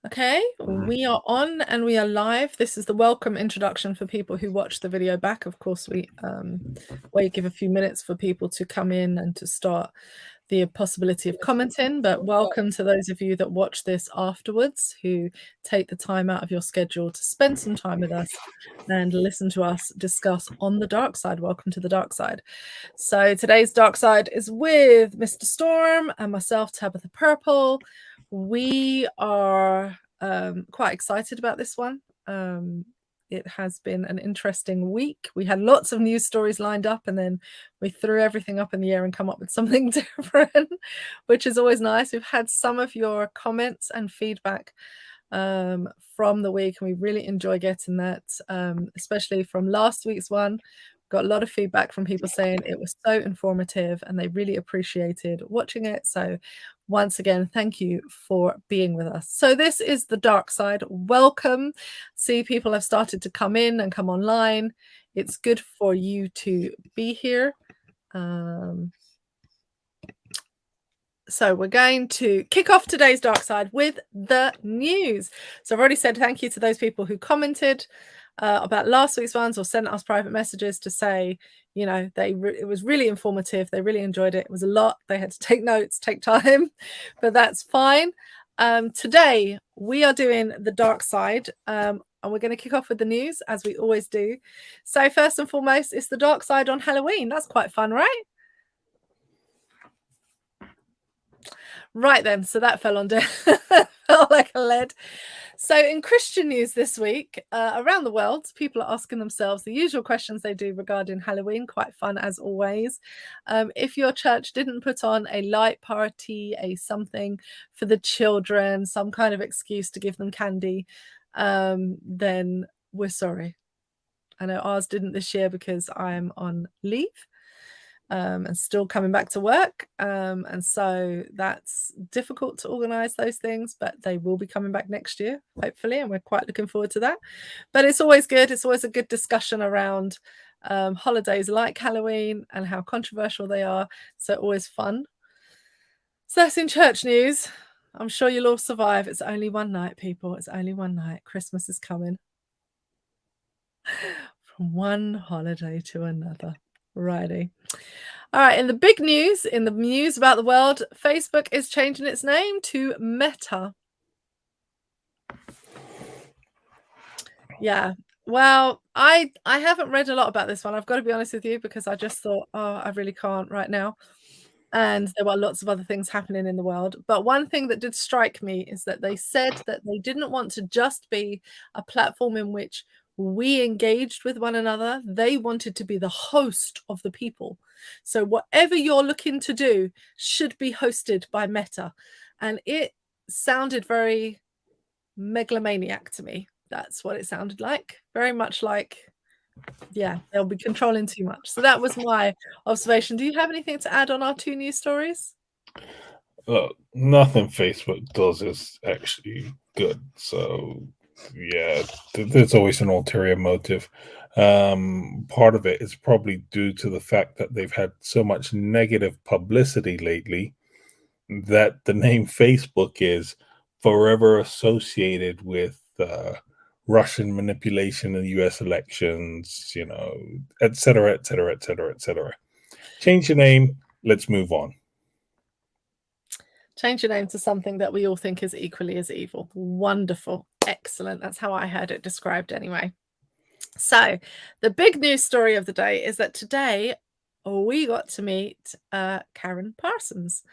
Okay, we are on and we are live. This is the welcome introduction for people who watch the video back. Of course, we give a few minutes for people to come in and to start the possibility of commenting, but welcome to those of you that watch this afterwards, who take the time out of your schedule to spend some time with us and listen to us discuss on the dark side. Welcome to the dark side. So today's dark side is with Mr. Storm and myself, Tabitha Purple. We are quite excited about this one. It has been an interesting week. We had lots of news stories lined up, and then we threw everything up in the air and come up with something different, which is always nice. We've had some of your comments and feedback from the week, and we really enjoy getting that, especially from last week's one. Got a lot of feedback from people saying it was so informative and they really appreciated watching it. So once again, thank you for being with us. So this is the dark side. Welcome. See, people have started to come in and come online. It's good for you to be here. So we're going to kick off today's dark side with the news. So I've already said thank you to those people who commented about last week's ones or sent us private messages to say, you know, it was really informative. They really enjoyed it. It was a lot. They had to take notes, take time, but that's fine. Today we are doing the dark side, and we're going to kick off with the news as we always do. So first and foremost, it's the dark side on Halloween. That's quite fun, right? Right then, so that fell on deaf, felt like a lead. So in Christian news this week, around the world, people are asking themselves the usual questions they do regarding Halloween. Quite fun as always. If your church didn't put on a light party, a something for the children, some kind of excuse to give them candy, then we're sorry. I know ours didn't this year because I'm on leave. And still coming back to work. And so that's difficult to organize those things, but they will be coming back next year, hopefully. And we're quite looking forward to that. But it's always good. It's always a good discussion around holidays like Halloween and how controversial they are. So always fun. So that's in church news. I'm sure you'll all survive. It's only one night, people. It's only one night. Christmas is coming. From one holiday to another. Righty. All right, in the big news, in the news about the world, Facebook is changing its name to Meta. Yeah, well, I haven't read a lot about this one. I've got to be honest with you, because I just thought, oh, I really can't right now. And there were lots of other things happening in the world. But one thing that did strike me is that they said that they didn't want to just be a platform in which we engaged with one another. They wanted to be the host of the people. So whatever you're looking to do should be hosted by Meta. And it sounded very megalomaniac to me. That's what it sounded like. Very much like, yeah, they'll be controlling too much. So that was my observation. Do you have anything to add on our two news stories? Nothing Facebook does is actually good. So yeah, there's always an ulterior motive. Part of it is probably due to the fact that they've had so much negative publicity lately that the name Facebook is forever associated with Russian manipulation in the US elections, you know, et cetera, et cetera, et cetera, et cetera. Change your name. Let's move on. Change your name to something that we all think is equally as evil. Wonderful. Excellent. That's how I heard it described anyway. So the big news story of the day is that today we got to meet Karyn Parsons.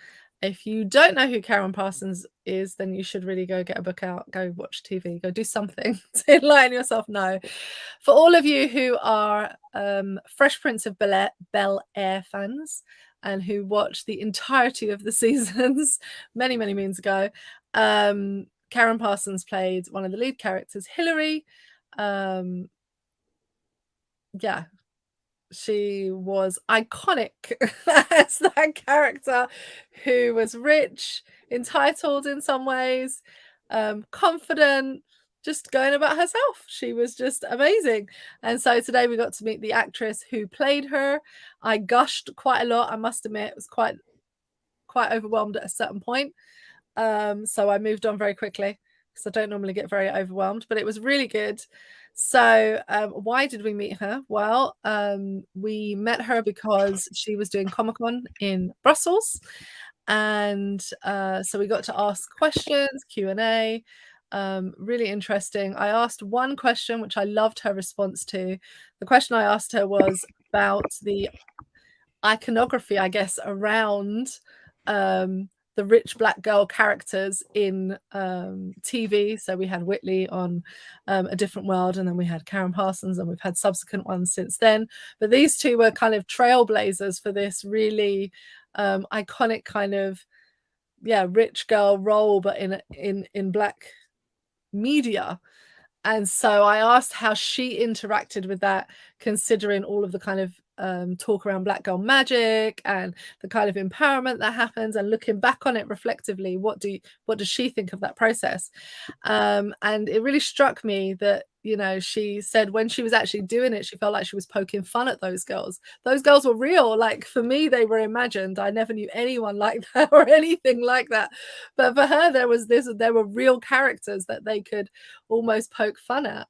If you don't know who Karyn Parsons is, then you should really go get a book out, go watch TV, go do something to enlighten yourself. No. For all of you who are Fresh Prince of Bel-Air fans and who watched the entirety of the seasons many, many moons ago, Karyn Parsons played one of the lead characters, Hillary. Yeah, she was iconic as that character who was rich, entitled in some ways, confident, just going about herself. She was just amazing. And so today we got to meet the actress who played her. I gushed quite a lot, I must admit. It was quite overwhelmed at a certain point. So I moved on very quickly. because I don't normally get very overwhelmed, but it was really good. So why did we meet her? Well, we met her because she was doing Comic-Con in Brussels. And so we got to ask questions, Q&A, really interesting. I asked one question, which I loved her response to. The question I asked her was about the iconography, I guess, around the rich black girl characters in TV. So we had Whitley on A Different World, and then we had Karyn Parsons, and we've had subsequent ones since then. But these two were kind of trailblazers for this really iconic kind of rich girl role, but in black media. And so I asked how she interacted with that, considering all of the kind of talk around black girl magic and the kind of empowerment that happens, and looking back on it reflectively, what does she think of that process? And it really struck me that, you know, she said when she was actually doing it, she felt like she was poking fun at those girls. Those girls were real. Like, for me, they were imagined. I never knew anyone like that or anything like that. But for her, there were real characters that they could almost poke fun at.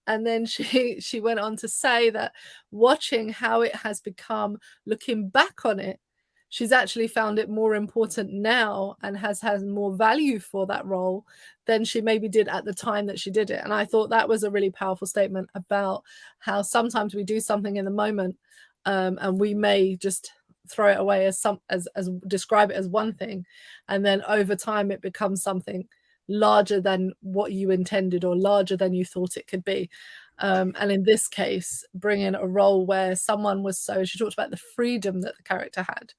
And then she went on to say that watching how it has become, looking back on it, she's actually found it more important now and has more value for that role than she maybe did at the time that she did it. And I thought that was a really powerful statement about how sometimes we do something in the moment, and we may just throw it away as describe it as one thing, and then over time it becomes something larger than what you intended or larger than you thought it could be. And in this case, bringing a role where someone was she talked about the freedom that the character had.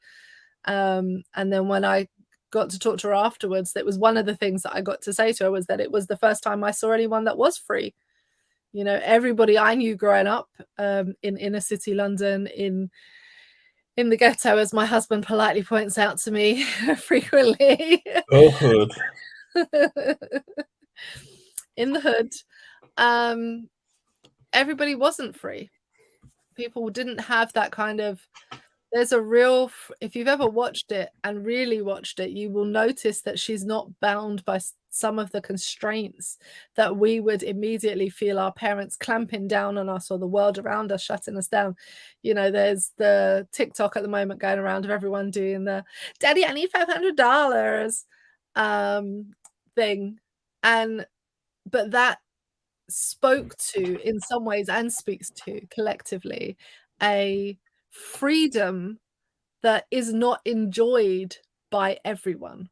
And then when I got to talk to her afterwards, that was one of the things that I got to say to her, was that it was the first time I saw anyone that was free. You know, everybody I knew growing up in inner city London, in the ghetto, as my husband politely points out to me frequently. Oh, hood. In the hood, everybody wasn't free. People didn't have that kind of, there's a real, if you've ever watched it and really watched it, you will notice that she's not bound by some of the constraints that we would immediately feel our parents clamping down on us, or the world around us shutting us down. You know, there's the TikTok at the moment going around of everyone doing the "Daddy, I need $500" thing. But that spoke to, in some ways, and speaks to collectively, a freedom that is not enjoyed by everyone,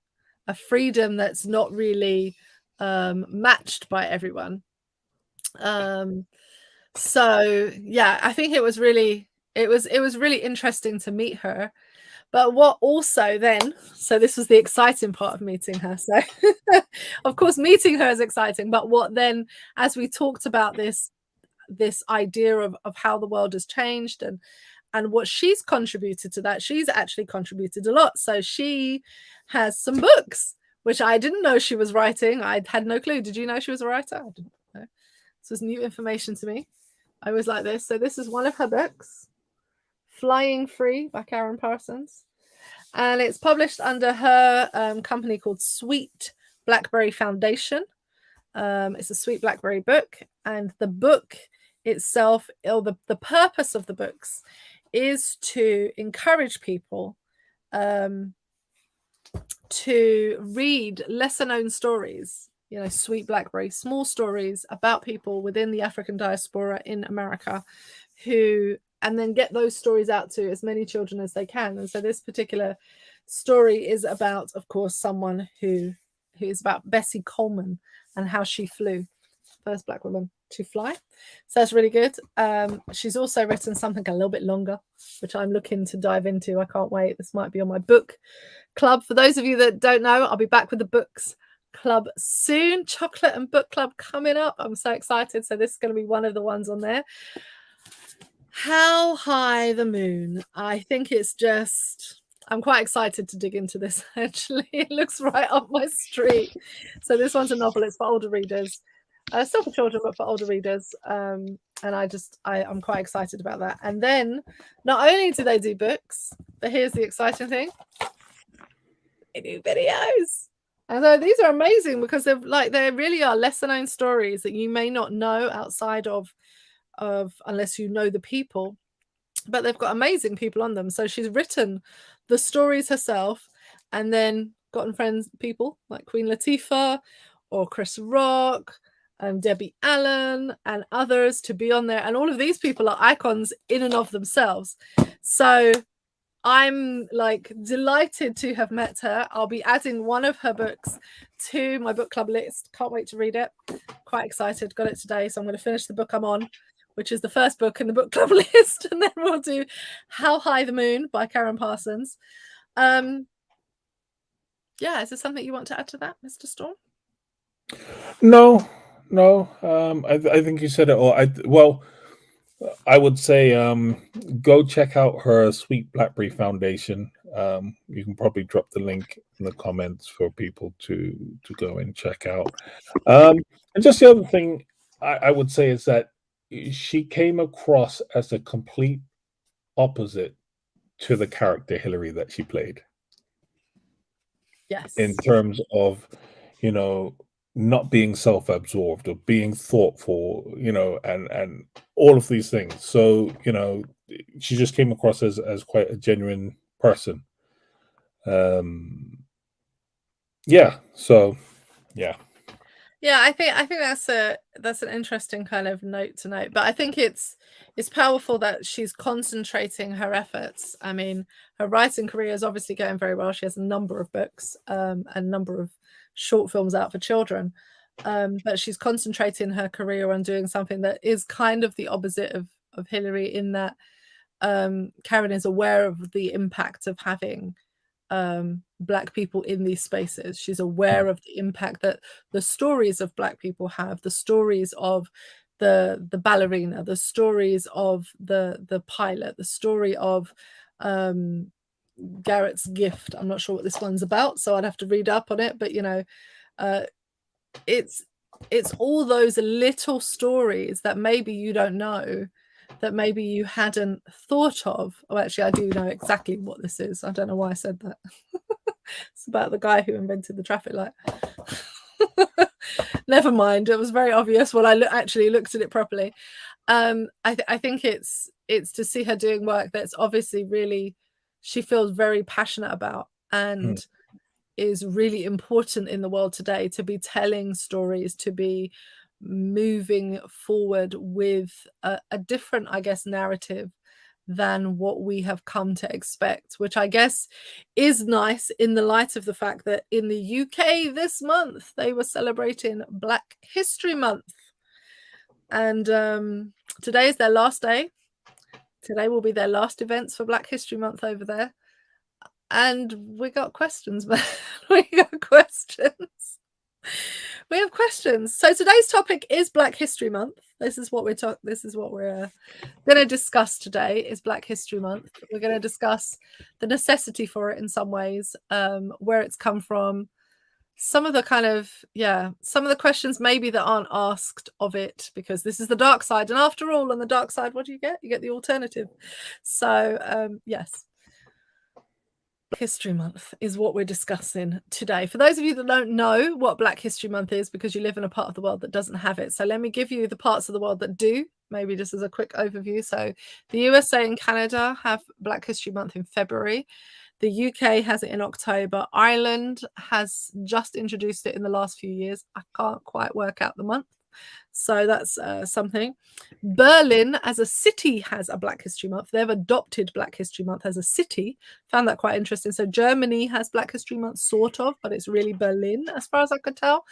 a freedom that's not really matched by everyone. So yeah, I think it was really interesting to meet her. But what also then, so this was the exciting part of meeting her. So of course, meeting her is exciting, but what then, as we talked about this idea of how the world has changed and what she's contributed to that, she's actually contributed a lot. So she has some books, which I didn't know she was writing. I had no clue. Did you know she was a writer? I didn't know. This was new information to me. I was like this. So this is one of her books, Flying Free by Karyn Parsons. And it's published under her company called Sweet Blackberry Foundation. It's a Sweet Blackberry book. And the book itself, or the purpose of the books, is to encourage people to read lesser known stories, you know, Sweet Blackberry, small stories about people within the African diaspora in America, and then get those stories out to as many children as they can. And so this particular story is about, of course, someone who is about Bessie Coleman and how she flew, first Black woman to fly. So that's really good. She's also written something a little bit longer, which I'm looking to dive into. I can't wait. This might be on my book club. For those of you that don't know, I'll be back with the books club soon. Chocolate and book club coming up. I'm so excited. So this is going to be one of the ones on there. How High the Moon. I think it's just, I'm quite excited to dig into this, actually. It looks right up my street. So this one's a novel. It's for older readers. Still for children, but for older readers. And I'm quite excited about that. And then not only do they do books, but here's the exciting thing. They do videos. And so these are amazing because they really are lesser known stories that you may not know outside of unless you know the people, but they've got amazing people on them. So she's written the stories herself and then gotten friends, people like Queen Latifah or Chris Rock and Debbie Allen and others to be on there. And all of these people are icons in and of themselves. So I'm like delighted to have met her. I'll be adding one of her books to my book club list. Can't wait to read it. Quite excited. Got it today. So I'm going to finish the book I'm on, which is the first book in the book club list. And then we'll do How High the Moon by Karyn Parsons. Yeah, is there something you want to add to that, Mr. Storm? No. I think you said it all. I would say go check out her Sweet Blackberry Foundation. You can probably drop the link in the comments for people to go and check out. And just the other thing I would say is that she came across as a complete opposite to the character Hillary that she played. Yes. In terms of, not being self-absorbed or being thoughtful, and all of these things. So, she just came across as quite a genuine person. Yeah. So, yeah. Yeah, I think that's an interesting kind of note to note. But I think it's powerful that she's concentrating her efforts. I mean, her writing career is obviously going very well. She has a number of books, and a number of short films out for children. But she's concentrating her career on doing something that is kind of the opposite of Hillary, in that Karyn is aware of the impact of having Black people in these spaces. She's aware of the impact that the stories of Black people have, the stories of the ballerina, the stories of the pilot, the story of Garrett's gift. I'm not sure what this one's about, so I'd have to read up on it, but it's all those little stories that maybe you don't know, that maybe you hadn't thought of. Oh, actually, I do know exactly what this is. I don't know why I said that. It's about the guy who invented the traffic light. Never mind. It was very obvious when I actually looked at it properly. I think it's to see her doing work that's obviously really, she feels very passionate about, and is really important in the world today, to be telling stories, to be moving forward with a different, I guess, narrative than what we have come to expect, which I guess is nice in the light of the fact that in the UK this month they were celebrating Black History Month, and today is their last day. Today will be their last events for Black History Month over there, and we got questions, man. We got questions. We have questions. So today's topic is Black History Month. This is what we're going to discuss today, is Black History Month. We're going to discuss the necessity for it in some ways, where it's come from, some of the questions maybe that aren't asked of it, because this is the dark side. And after all, on the dark side, what do you get? You get the alternative. So yes. History Month is what we're discussing today. For those of you that don't know what Black History Month is, because you live in a part of the world that doesn't have it, so let me give you the parts of the world that do, maybe just as a quick overview. So the USA and Canada have Black History Month in February. The UK has it in October. Ireland has just introduced it in the last few years. I can't quite work out the month, so that's something. Berlin as a city has a Black History Month. They've adopted Black History Month as a city. Found that quite interesting. So Germany has Black History Month, sort of, but it's really Berlin as far as I could tell.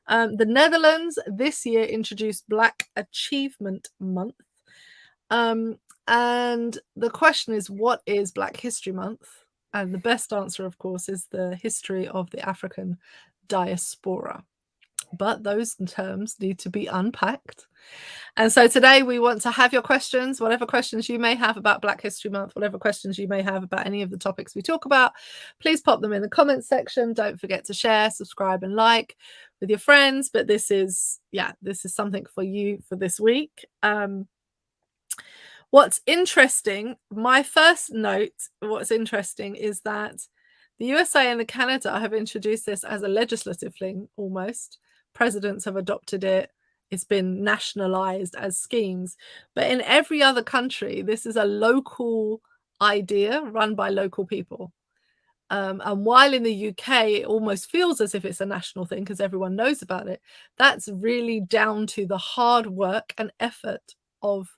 The Netherlands this year introduced Black Achievement Month. And the question is, what is Black History Month? And the best answer, of course, is the history of the African diaspora. But those terms need to be unpacked. And so today we want to have your questions, whatever questions you may have about Black History Month, whatever questions you may have about any of the topics we talk about, please pop them in the comments section. Don't forget to share, subscribe, and like with your friends. But this is something for you for this week. What's interesting, my first note, what's interesting is that The USA and Canada have introduced this as a legislative thing almost. Presidents have adopted it. It's been nationalized as schemes. But in every other country, this is a local idea run by local people. And while in the UK, it almost feels as if it's a national thing because everyone knows about it, that's really down to the hard work and effort of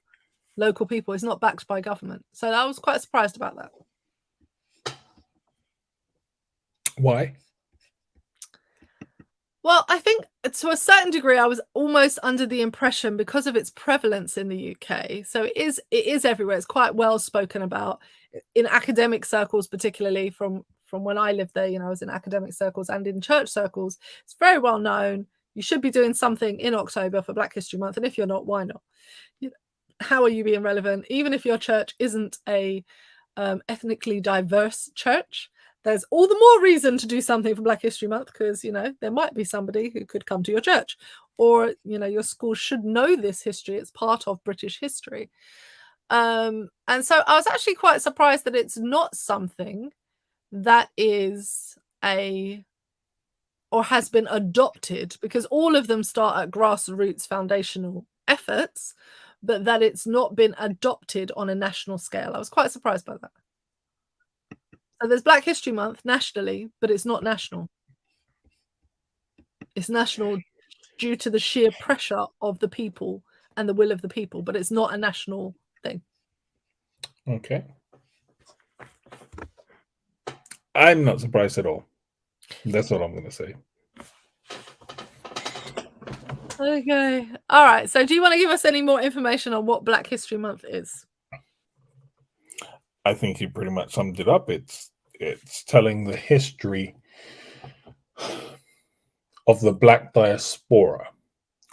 local people. It's not backed by government. So I was quite surprised about that. Why? Well, I think to a certain degree, I was almost under the impression because of its prevalence in the UK. So it is everywhere. It's quite well spoken about in academic circles, particularly from when I lived there. You know, I was in academic circles and in church circles. It's very well known. You should be doing something in October for Black History Month, and if you're not, why not? How are you being relevant? Even if your church isn't a ethnically diverse church, there's all the more reason to do something for Black History Month because, you know, there might be somebody who could come to your church, or, you know, your school should know this history. It's part of British history. And so I was actually quite surprised that it's not something that is or has been adopted, because all of them start at grassroots foundational efforts, but that it's not been adopted on a national scale. I was quite surprised by that. So there's Black History Month nationally, but it's not national. It's national due to the sheer pressure of the people and the will of the people, but it's not a national thing. Okay. I'm not surprised at all. That's all I'm going to say. Okay. All right. So do you want to give us any more information on what Black History Month is? I think you pretty much summed it up. It's telling the history of the Black diaspora,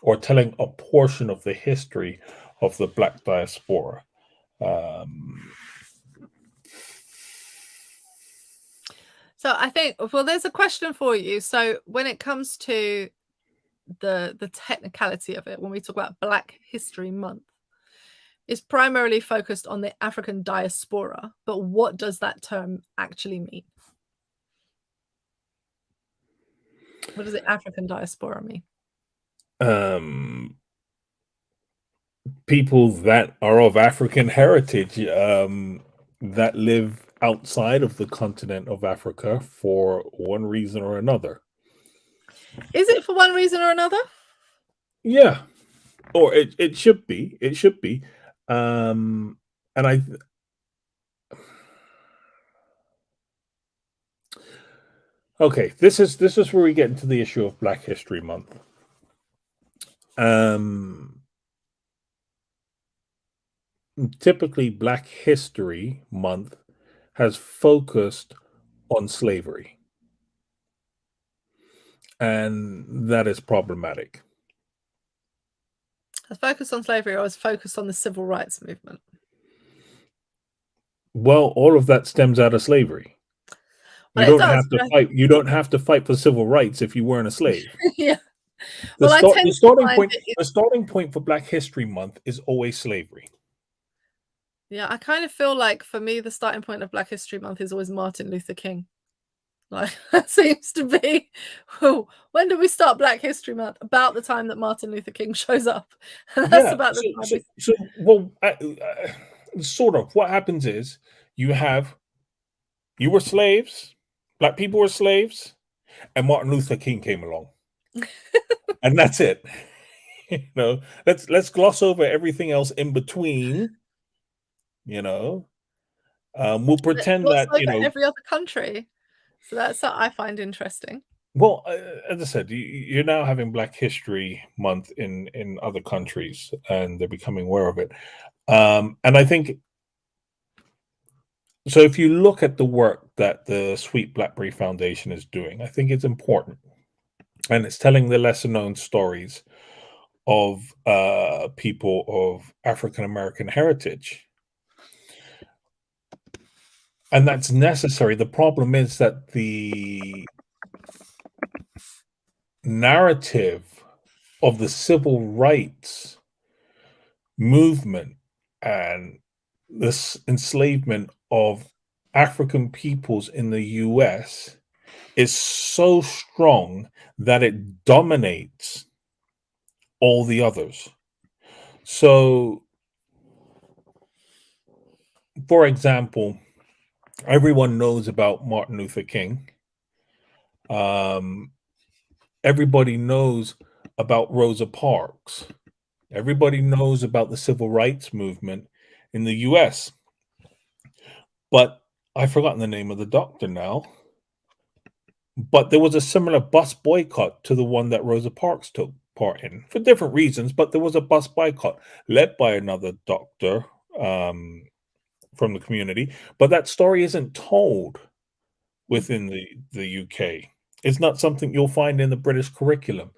or telling a portion of the history of the Black diaspora. So I think, well, there's a question for you. So when it comes to the technicality of it, when we talk about Black History Month, it's primarily focused on the African diaspora, but what does that term actually mean? What does the African diaspora mean? People that are of African heritage, that live outside of the continent of Africa for one reason or another. Is it for one reason or another? Yeah, or it should be. It should be. And okay, this is where we get into the issue of Black History Month. Typically, Black History Month has focused on slavery, and that is problematic. Has focused on slavery, or has focused on the civil rights movement? Well, all of that stems out of slavery. You don't have to fight. You don't have to fight for civil rights if you weren't a slave. Yeah. The starting point for Black History Month is always slavery. Yeah, I kind of feel like for me, the starting point of Black History Month is always Martin Luther King. Like, that seems to be, oh, when do we start Black History Month? About the time that Martin Luther King shows up. That's about the time. Sort of. What happens is you were slaves, Black people were slaves, and Martin Luther King came along. And that's it. You know, let's gloss over everything else in between. You know, we'll pretend that, you know, every other country. So that's what I find interesting. Well, as I said, you're now having Black History Month in other countries, and they're becoming aware of it. And I think so. If you look at the work that the Sweet Blackberry Foundation is doing, I think it's important, and it's telling the lesser known stories of people of African American heritage. And that's necessary. The problem is that the narrative of the civil rights movement and this enslavement of African peoples in the US is so strong that it dominates all the others. So, for example, everyone knows about Martin Luther King. Everybody knows about Rosa Parks. Everybody knows about the civil rights movement in the US. But I've forgotten the name of the doctor now. But there was a similar bus boycott to the one that Rosa Parks took part in for different reasons. But there was a bus boycott led by another doctor from the community. But that story isn't told within the UK. It's not something you'll find in the British curriculum.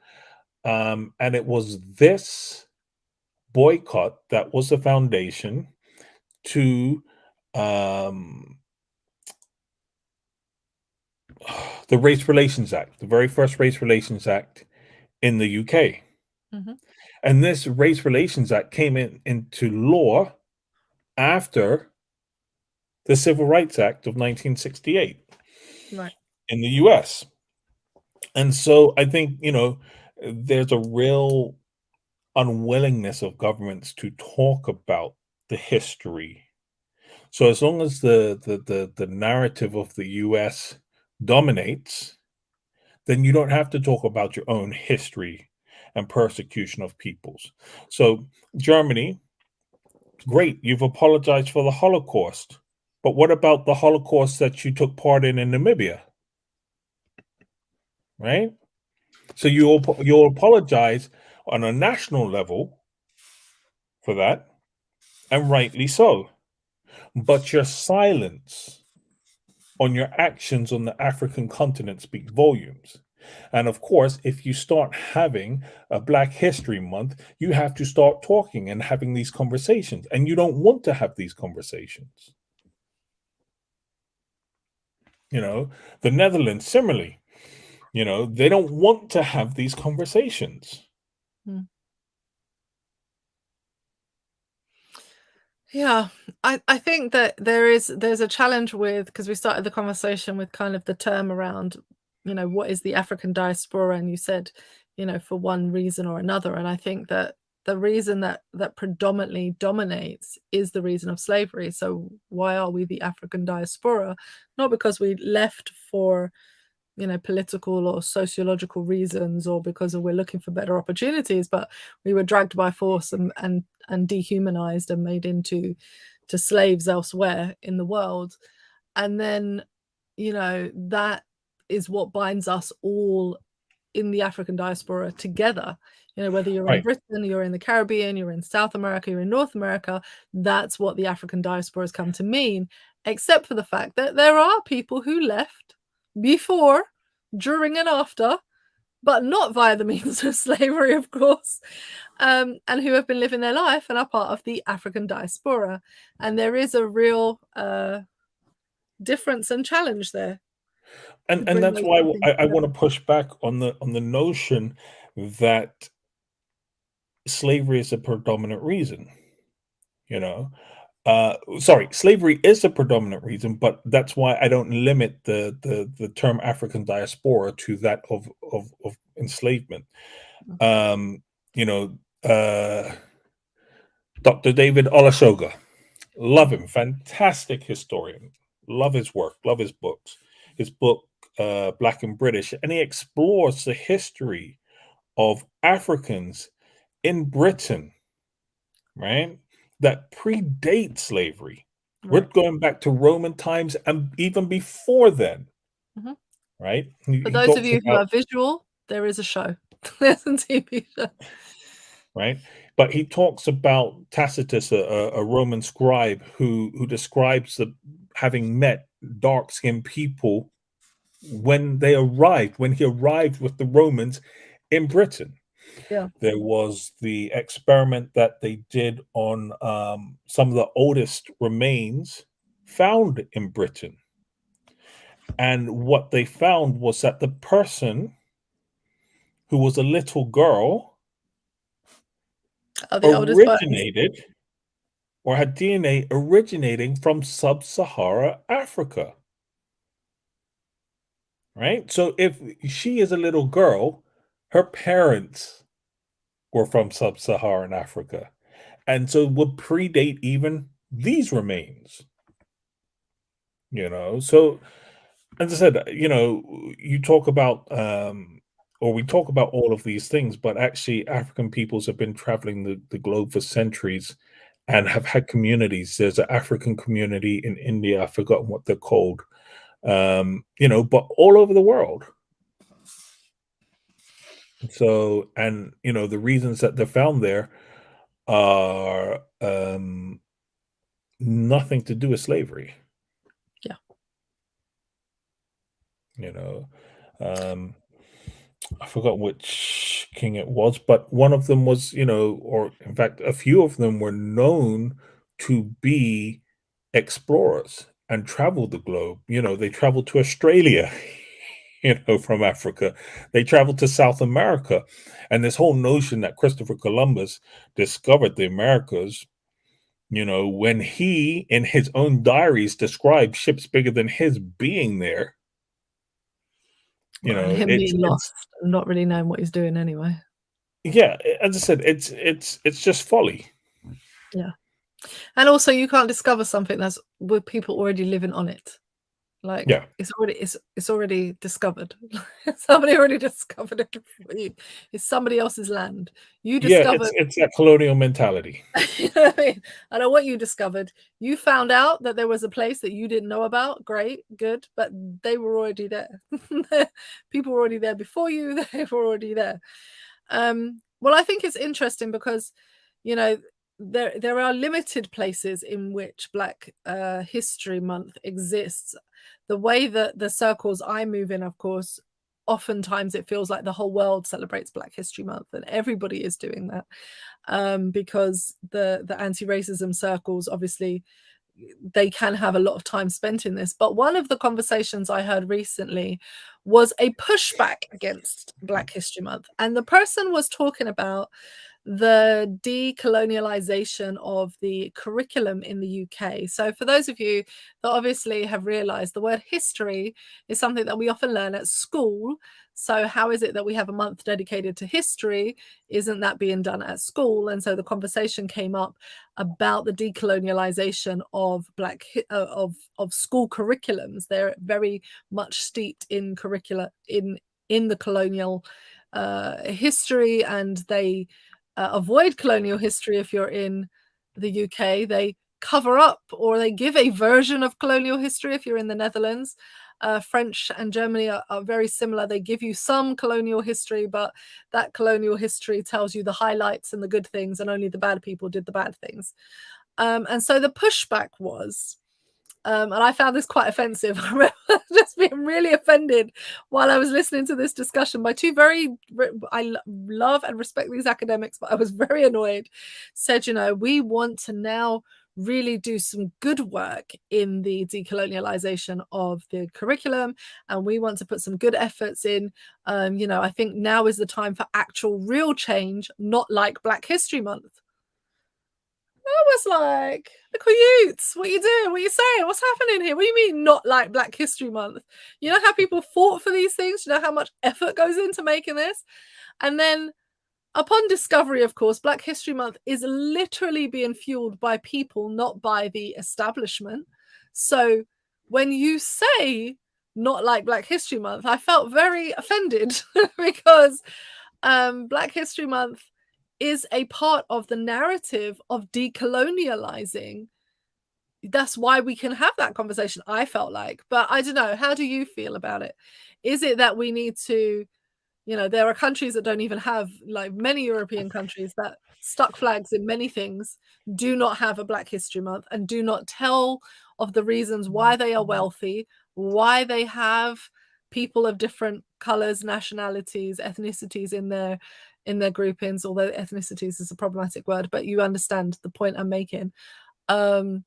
And it was this boycott that was the foundation to the Race Relations Act, the very first Race Relations Act in the UK. Mm-hmm. And this Race Relations Act came into law after the Civil Rights Act of 1968 in the US. And so I think, there's a real unwillingness of governments to talk about the history. So as long as the narrative of the US dominates, then you don't have to talk about your own history and persecution of peoples. So Germany, great, you've apologized for the Holocaust, but what about the Holocaust that you took part in Namibia? Right? So you'll apologize on a national level for that, and rightly so. But your silence on your actions on the African continent speak volumes. And of course, if you start having a Black History Month, you have to start talking and having these conversations. And you don't want to have these conversations. The Netherlands, similarly, they don't want to have these conversations. Yeah, I think that there's a challenge with, because we started the conversation with kind of the term around, what is the African diaspora? And you said, for one reason or another. And I think that the reason that predominantly dominates is the reason of slavery. So why are we the African diaspora? Not because we left for political or sociological reasons, or because we're looking for better opportunities, but we were dragged by force and dehumanized and made into slaves elsewhere in the world. And then, that is what binds us all in the African diaspora together. Whether you're in Britain, you're in the Caribbean, you're in South America, you're in North America, that's what the African diaspora has come to mean, except for the fact that there are people who left before, during, and after, but not via the means of slavery, of course, and who have been living their life and are part of the African diaspora. And there is a real difference and challenge there. And that's why I want to push back on the notion that slavery is a predominant reason. Sorry, slavery is a predominant reason, but that's why I don't limit the term African diaspora to that of enslavement. Dr. David Olusoga, love him, fantastic historian, love his work, love his books. His book, Black and British, and he explores the history of Africans in Britain, right? That predate slavery. Right. We're going back to Roman times and even before then, right? For those of you who are visual, there is a show. There's a TV show. Right? But he talks about Tacitus, a Roman scribe who describes having met dark-skinned people when he arrived with the Romans in Britain. Yeah. There was the experiment that they did on some of the oldest remains found in Britain. And what they found was that the person who was a little girl originated or had DNA originating from sub-Sahara Africa. Right? So if she is a little girl, her parents were from sub-Saharan Africa, and so would predate even these remains. So as I said, you talk about or we talk about all of these things, but actually African peoples have been traveling the globe for centuries and have had communities. There's an African community in India, I've forgotten what they're called, but all over the world. So, and the reasons that they're found there are nothing to do with slavery. Yeah. I forgot which king it was, but one of them was, or in fact, a few of them were known to be explorers and traveled the globe. They traveled to Australia, from Africa. They traveled to South America. And this whole notion that Christopher Columbus discovered the Americas, when he, in his own diaries, described ships bigger than his being there. And him being lost and not really knowing what he's doing anyway. Yeah, as I said, it's just folly. Yeah. And also you can't discover something that's with people already living on it. Like, yeah, it's already discovered. Somebody already discovered it for you. It's somebody else's land. You discovered. It's that colonial mentality. You know what I mean? I know what you discovered. You found out that there was a place that you didn't know about. Great, good, but they were already there. People were already there before you. They were already there. Well, I think it's interesting because, there are limited places in which Black History Month exists. The way that the circles I move in, of course, oftentimes it feels like the whole world celebrates Black History Month, and everybody is doing that because the anti-racism circles, obviously, they can have a lot of time spent in this. But one of the conversations I heard recently was a pushback against Black History Month, and the person was talking about the decolonialization of the curriculum in the UK. So for those of you that obviously have realized, the word history is something that we often learn at school. So how is it that we have a month dedicated to history? Isn't that being done at school? And so the conversation came up about the decolonialization of of school curriculums. They're very much steeped in curricula in the colonial history, and they avoid colonial history. If you're in the UK, they cover up or they give a version of colonial history. If you're in the Netherlands, French and Germany are very similar. They give you some colonial history, but that colonial history tells you the highlights and the good things, and only the bad people did the bad things. And so the pushback was, and I found this quite offensive. I remember just being really offended while I was listening to this discussion by two I love and respect these academics, but I was very annoyed. Said, we want to now really do some good work in the decolonialization of the curriculum, and we want to put some good efforts in. I think now is the time for actual real change, not like Black History Month. I was like, look at you, what are you doing? What are you saying? What's happening here? What do you mean not like Black History Month? You know how people fought for these things? You know how much effort goes into making this? And then upon discovery, of course, Black History Month is literally being fueled by people, not by the establishment. So when you say not like Black History Month, I felt very offended because Black History Month is a part of the narrative of decolonializing. That's why we can have that conversation, I felt like. But I don't know, how do you feel about it? Is it that we need to, there are countries that don't even have, like many European countries that stuck flags in many things, do not have a Black History Month and do not tell of the reasons why they are wealthy, why they have people of different colors, nationalities, ethnicities in their groupings, although ethnicities is a problematic word, but you understand the point I'm making. And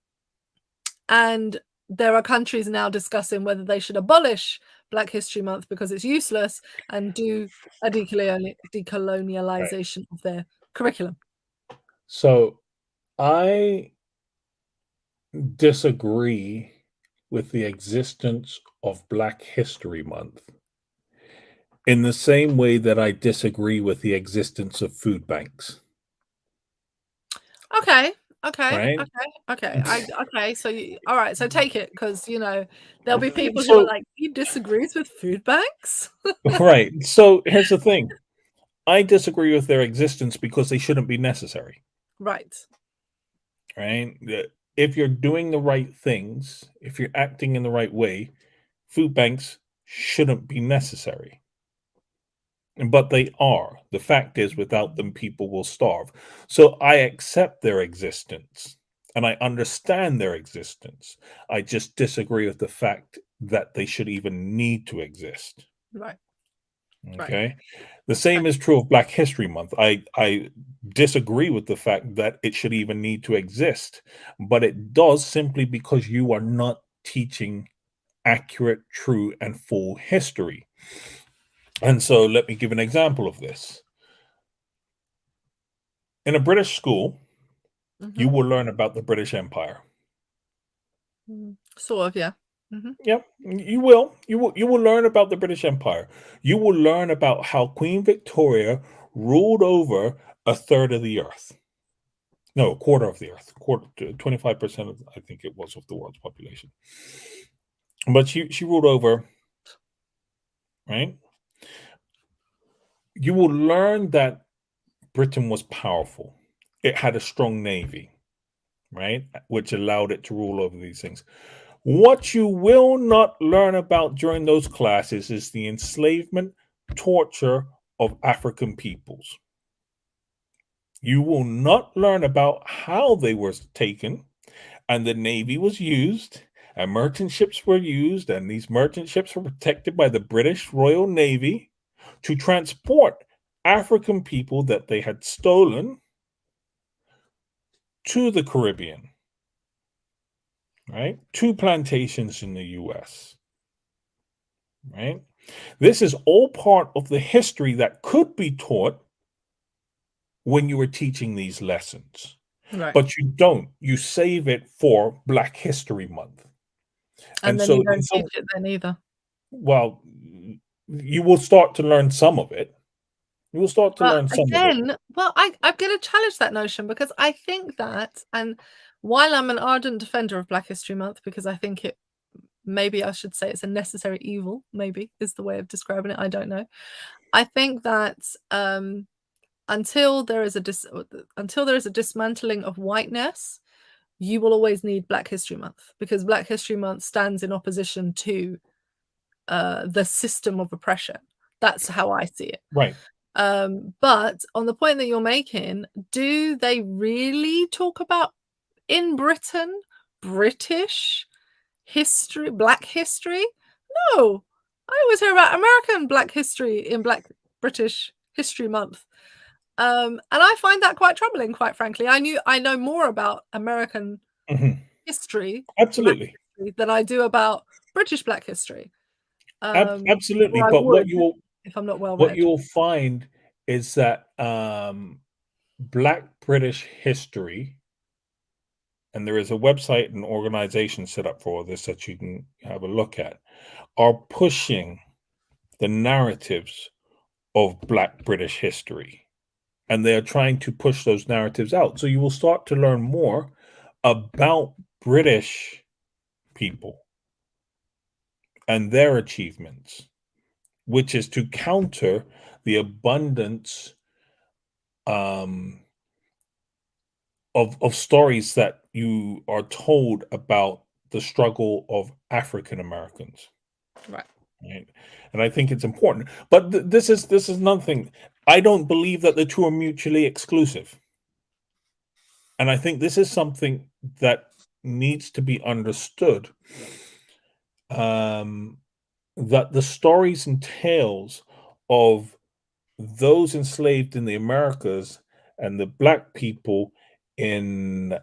there are countries now discussing whether they should abolish Black History Month because it's useless and do a decolonialization of their curriculum. So I disagree with the existence of Black History Month in the same way that I disagree with the existence of food banks, Okay, okay, right? okay, okay. Okay. So all right. So take it, because there'll be people who are So, like, he disagrees with food banks. right. So here's the thing. I disagree with their existence because they shouldn't be necessary, Right. right? If you're doing the right things, if you're acting in the right way, food banks shouldn't be necessary. But they are. The fact is, without them, people will starve. So I accept their existence and I understand their existence. I just disagree with the fact that they should even need to exist. Right. Right. Okay. The same is true of Black History Month. I disagree with the fact that it should even need to exist, but it does simply because you are not teaching accurate, true, and full history. And so let me give an example of this. In a British school, you Mm-hmm. will learn about the British Empire. Sort of, yeah. Mm-hmm. Yeah, you will. You will learn about the British Empire. You will learn about how Queen Victoria ruled over a third of the earth. No, a quarter of the earth. Quarter 25% of, I think it was, of the world's population. But she ruled over, right? You will learn that Britain was powerful. It had a strong navy, right? Which allowed it to rule over these things. What you will not learn about during those classes is the enslavement, torture of African peoples. You will not learn about how they were taken, and the Navy was used, and merchant ships were used, and these merchant ships were protected by the British Royal Navy to transport African people that they had stolen to the Caribbean, right? To plantations in the US, right? This is all part of the history that could be taught when you were teaching these lessons. Right. But you don't. You save it for Black History Month. And And then you so in don't some, teach it then either. well, you will start to learn some of it. You will start to But learn some of it. again, well, I'm going to challenge that notion, because I think that, and while I'm an ardent defender of Black History Month, because I think it, maybe I should say it's a necessary evil, maybe is the way of describing it. I don't know. I think that until there is a dismantling of whiteness, you will always need Black History Month, because Black History Month stands in opposition to the system of oppression. That's how I see it. Right. But on the point that you're making, do they really talk about, in Britain, British history, Black history? No, I always hear about American Black history in Black British History Month. And I find that quite troubling, quite frankly. I know more about American Mhm. history, Black Absolutely. history, than I do about British Black history. Absolutely. Or I But would if I'm not well what read. you'll find is that Black British history, and there is a website and organization set up for this that you can have a look at, are pushing the narratives of Black British history. And they are trying to push those narratives out. So you will start to learn more about British people and their achievements, which is to counter the abundance um, of stories that you are told about the struggle of African Americans. Right. Right. And I think it's important. But this is nothing. I don't believe that the two are mutually exclusive. And I think this is something that needs to be understood. Um, that the stories and tales of those enslaved in the Americas and the Black people in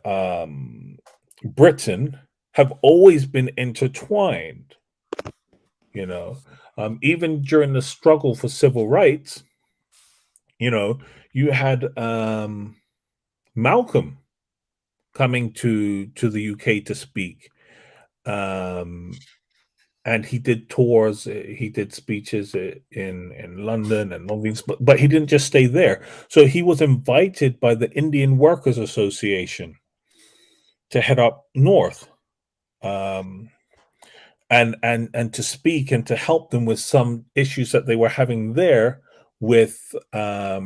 Britain have always been intertwined. You know, even during the struggle for civil rights, you know, you had Malcolm, coming to the UK to speak. And he did tours, he did speeches in London and all these, but he didn't just stay there. So he was invited by the Indian Workers Association to head up north, um, and to speak and to help them with some issues that they were having there with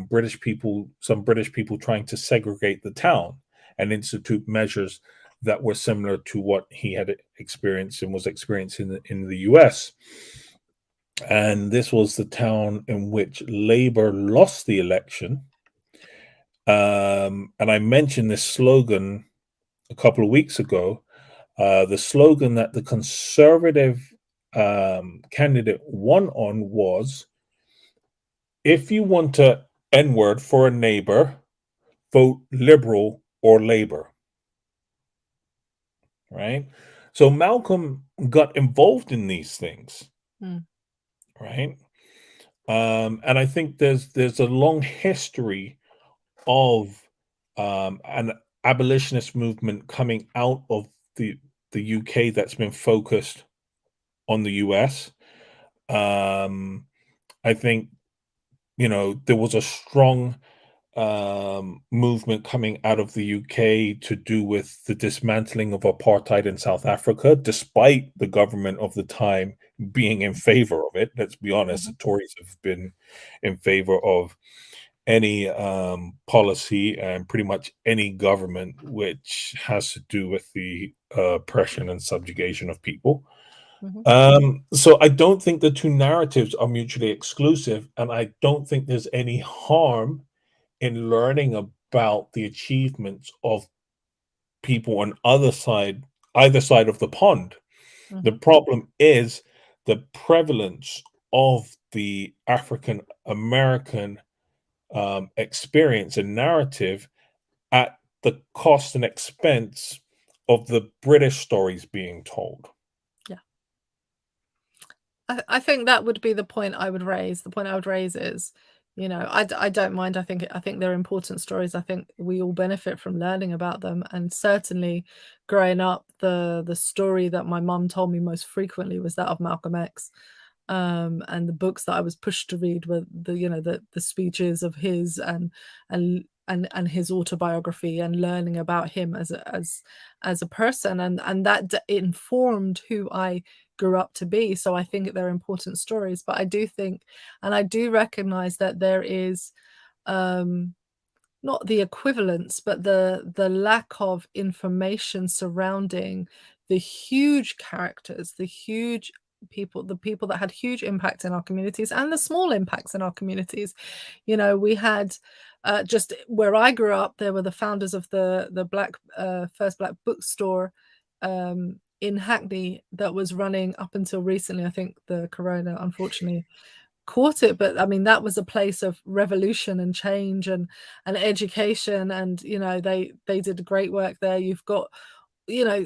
British people, some British people trying to segregate the town and institute measures that were similar to what he had experienced and was experiencing in the US. And this was the town in which Labour lost the election. And I mentioned this slogan a couple of weeks ago. The slogan that the Conservative candidate won on was, if you want a N-word for a neighbor, vote Liberal or Labour. Right? So Malcolm got involved in these things. Right? And I think there's a long history of an abolitionist movement coming out of the UK that's been focused on the US. I think, there was a strong movement coming out of the UK to do with the dismantling of apartheid in South Africa, despite the government of the time being in favor of it. Let's be honest, the Tories have been in favor of any policy and pretty much any government which has to do with the oppression and subjugation of people. So I don't think the two narratives are mutually exclusive, and I don't think there's any harm in learning about the achievements of people on either side of the pond. The problem is the prevalence of the African American experience and narrative at the cost and expense of the British stories being told. Yeah. I think that would be the point I would raise. The point I would raise is, I don't mind. I think they're important stories. I think we all benefit from learning about them. And certainly growing up, the story that my mum told me most frequently was that of Malcolm X. And the books that I was pushed to read were the speeches of his and his autobiography, and learning about him as a person, and that informed who I grew up to be. So I think they're important stories, but I do think, and I do recognize that there is not the equivalence, but the lack of information surrounding the huge characters, the huge people, the people that had huge impact in our communities and the small impacts in our communities. We had just where I grew up, there were the founders of the first black bookstore in Hackney that was running up until recently. I think the corona unfortunately caught it, but I mean, that was a place of revolution and change and education, and they did great work there. You've got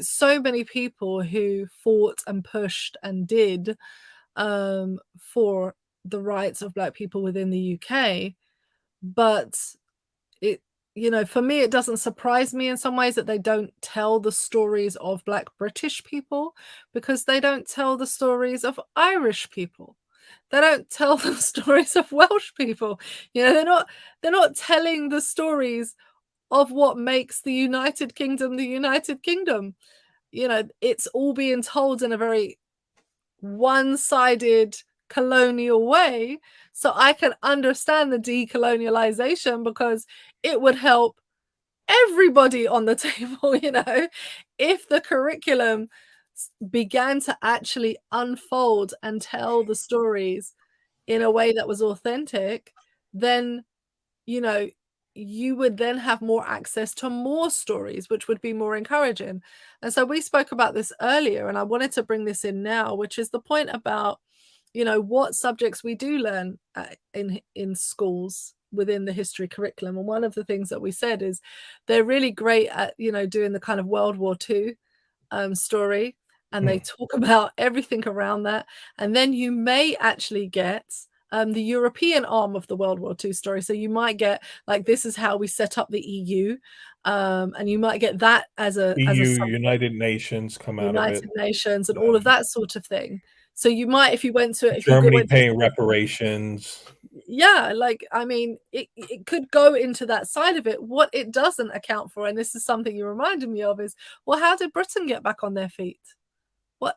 so many people who fought and pushed and did for the rights of Black people within the UK. But it, for me, it doesn't surprise me in some ways that they don't tell the stories of Black British people, because they don't tell the stories of Irish people. They don't tell the stories of Welsh people. They're not telling the stories of what makes the United Kingdom the United Kingdom. It's all being told in a very one-sided colonial way. So I can understand the decolonialization, because it would help everybody on the table, if the curriculum began to actually unfold and tell the stories in a way that was authentic, then you would then have more access to more stories, which would be more encouraging. And so we spoke about this earlier, and I wanted to bring this in now, which is the point about what subjects we do learn in schools within the history curriculum. And one of the things that we said is they're really great at doing the kind of World War II story, and they talk about everything around that. And then you may actually get the European arm of the World War II story. So you might get like, this is how we set up the EU, and you might get that as a United Nations come out of it. United Nations and all of that sort of thing. So you might, if you went to Germany paying reparations. Yeah, like, I mean, it could go into that side of it. What it doesn't account for, and this is something you reminded me of, is, well, how did Britain get back on their feet?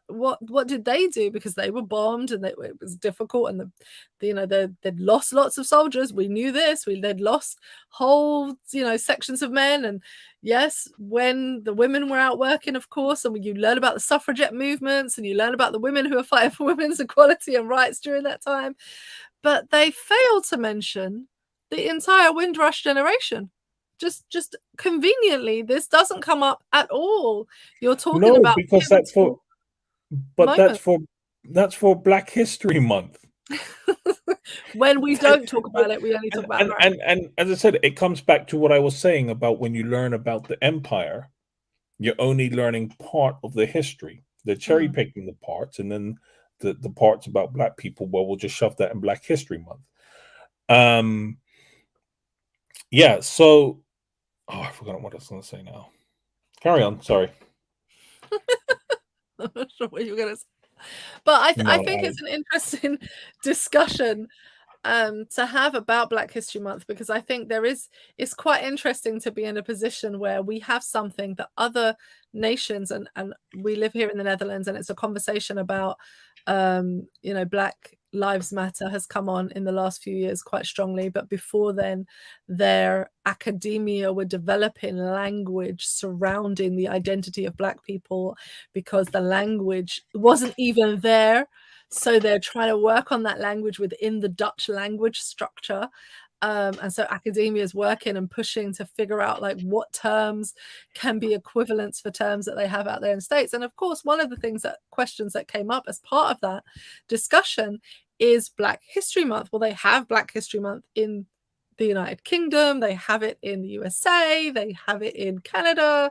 What did they do? Because they were bombed and it was difficult, and they'd lost lots of soldiers. We knew this. They'd lost whole sections of men, and yes, when the women were out working, of course, and you learn about the suffragette movements, and you learn about the women who are fighting for women's equality and rights during that time, but they failed to mention the entire Windrush generation. Just conveniently, this doesn't come up at all. You're talking about because that's for. But that's for Black History Month. When we don't talk about it, we only talk about it. And as I said, it comes back to what I was saying about when you learn about the empire, you're only learning part of the history. They're cherry picking the parts, and then the parts about Black people, well, we'll just shove that in Black History Month. Yeah, so I forgot what I was going to say now. Carry on, sorry. I'm not sure what you were going to say. But I think it's an interesting discussion to have about Black History Month, because I think it's quite interesting to be in a position where we have something that other nations, and we live here in the Netherlands, and it's a conversation about Black Lives Matter has come on in the last few years quite strongly, but before then their academia were developing language surrounding the identity of Black people, because the language wasn't even there. So they're trying to work on that language within the Dutch language structure. And so academia is working and pushing to figure out like what terms can be equivalents for terms that they have out there in the States. And of course, one of the questions that came up as part of that discussion is Black History Month. Well, they have Black History Month in the United Kingdom, they have it in the USA, they have it in Canada.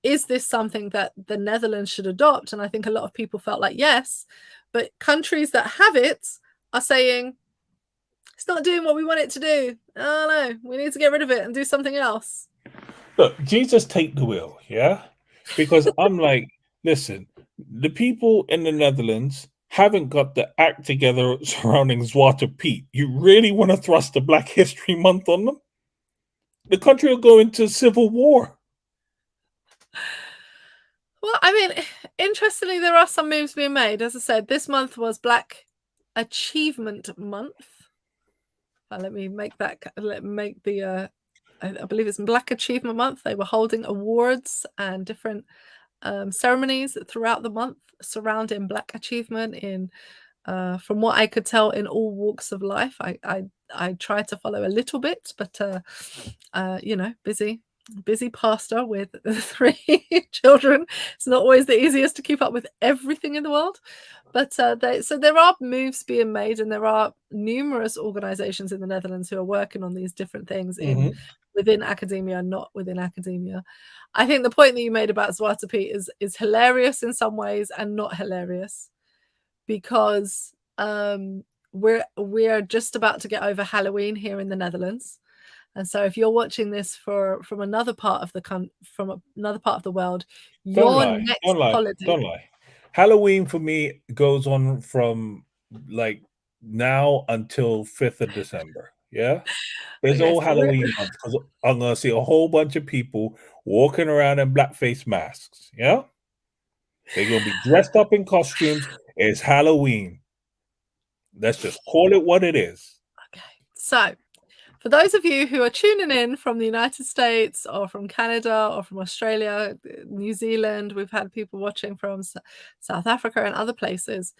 Is this something that the Netherlands should adopt? And I think a lot of people felt like yes, but countries that have it are saying it's not doing what we want it to do. Oh no, we need to get rid of it and do something else. Look, Jesus, take the wheel, yeah? Because I'm like, listen, the people in the Netherlands haven't got the act together surrounding Zwarte Piet. You really want to thrust the Black History Month on them? The country will go into civil war. Well, I mean, interestingly, there are some moves being made. As I said, this month was Black Achievement Month. Let me make that. I believe it's Black Achievement Month. They were holding awards and different ceremonies throughout the month surrounding Black achievement in, from what I could tell, in all walks of life. I tried to follow a little bit, but busy pastor with 3 children. It's not always the easiest to keep up with everything in the world. But so there are moves being made, and there are numerous organizations in the Netherlands who are working on these different things within academia and not within academia. I think the point that you made about Zwarte Piet is hilarious in some ways and not hilarious, because we're just about to get over Halloween here in the Netherlands. And so if you're watching this from another part of the world, your next holiday. Don't lie. Halloween for me goes on from like now until 5th of December. Yeah. There's all Halloween month, because I'm gonna see a whole bunch of people walking around in blackface masks. Yeah. They're gonna be dressed up in costumes. It's Halloween. Let's just call it what it is. Okay. So for those of you who are tuning in from the United States or from Canada or from Australia, New Zealand, we've had people watching from South Africa and other places.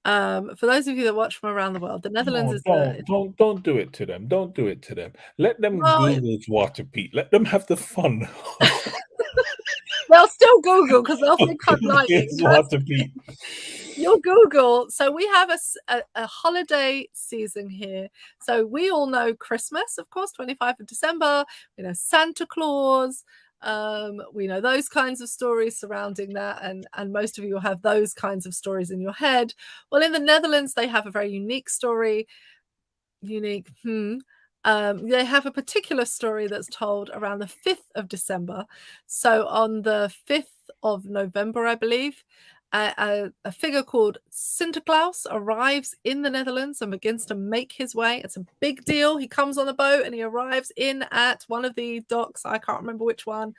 For those of you that watch from around the world, the Netherlands is don't do it to them. Don't do it to them. Let them Google Zwarte Piet. Let them have the fun. They'll still Google because they'll think I'm lying. Zwarte Piet. You'll Google. So we have a holiday season here. So we all know Christmas, of course, 25th of December. We know Santa Claus. We know those kinds of stories surrounding that, and most of you will have those kinds of stories in your head. Well, in the Netherlands, they have a very unique story. They have a particular story that's told around the 5th of December. So on the 5th of November, I believe, a figure called Sinterklaas arrives in the Netherlands and begins to make his way. It's a big deal. He comes on a boat and he arrives in at one of the docks. I can't remember which one.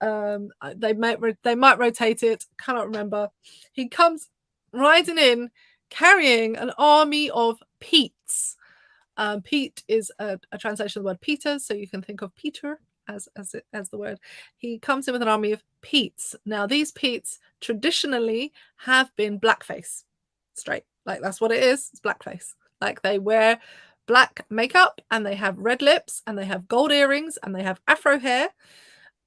They might rotate it. Cannot remember. He comes riding in carrying an army of Peets. Pete is a translation of the word Peter, so you can think of Peter as the word. He comes in with an army of Peets. Now, these Peets traditionally have been blackface, straight. Like, that's what it is. It's blackface. Like, they wear black makeup and they have red lips and they have gold earrings and they have afro hair.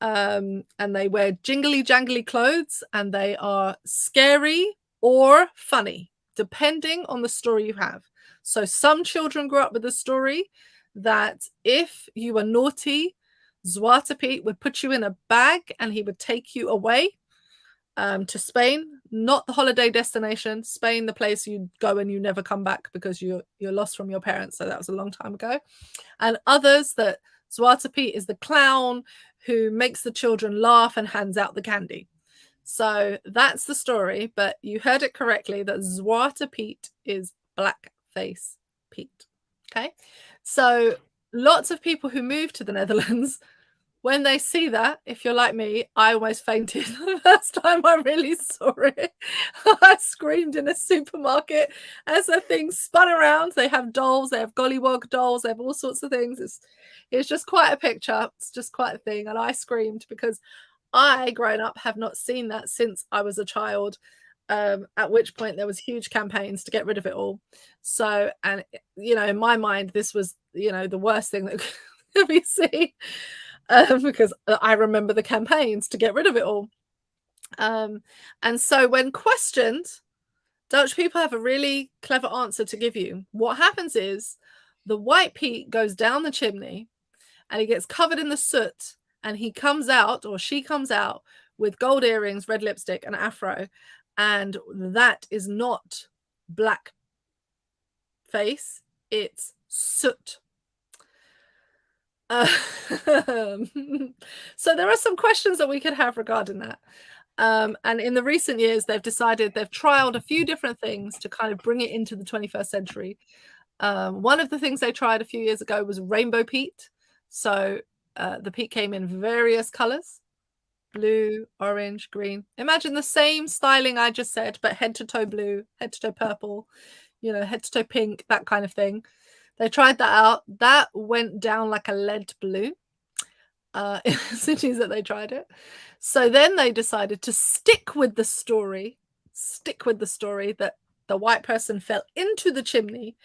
And they wear jingly jangly clothes and they are scary or funny, depending on the story you have. So some children grew up with the story that if you were naughty, Zwarte Piet would put you in a bag and he would take you away to Spain, not the holiday destination, Spain, the place you go and you never come back because you're lost from your parents. So that was a long time ago. And others that Zwarte Piet is the clown who makes the children laugh and hands out the candy. So that's the story, but you heard it correctly that Zwarte Piet is blackface Pete. Okay, so lots of people who move to the Netherlands, when they see that, if you're like me, I almost fainted the first time I really saw it. I screamed in a supermarket as the thing spun around. They have dolls, they have gollywog dolls, they have all sorts of things. It's just quite a picture. It's just quite a thing. And I screamed because I, growing up, have not seen that since I was a child. At which point there was huge campaigns to get rid of it all. So, and in my mind, this was the worst thing that could be seen, because I remember the campaigns to get rid of it all. And so when questioned, Dutch people have a really clever answer to give you. What happens is the white Pete goes down the chimney and he gets covered in the soot and he comes out, or she comes out, with gold earrings, red lipstick and afro. And that is not black face, it's soot. So there are some questions that we could have regarding that. And in the recent years, they've trialed a few different things to kind of bring it into the 21st century. One of the things they tried a few years ago was rainbow Pete. So the Pete came in various colors. Blue, orange, green. Imagine the same styling I just said, but head to toe blue, head to toe purple, head to toe pink, that kind of thing. They tried that out. That went down like a lead blue in cities that they tried it. So then they decided to stick with the story that the white person fell into the chimney,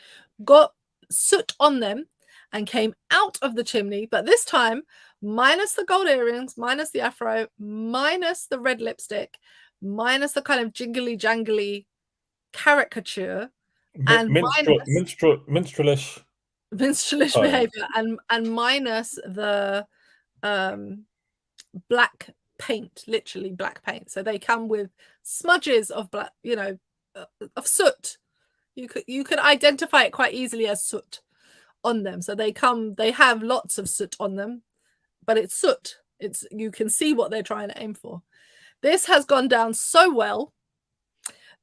got soot on them, and came out of the chimney, but this time minus the gold earrings, minus the afro, minus the red lipstick, minus the kind of jingly jangly caricature, and minstrelish behavior, and minus the black paint, literally black paint. So they come with smudges of black, of soot. You could identify it quite easily as soot on them. So they have lots of soot on them, but it's soot. You can see what they're trying to aim for. This has gone down so well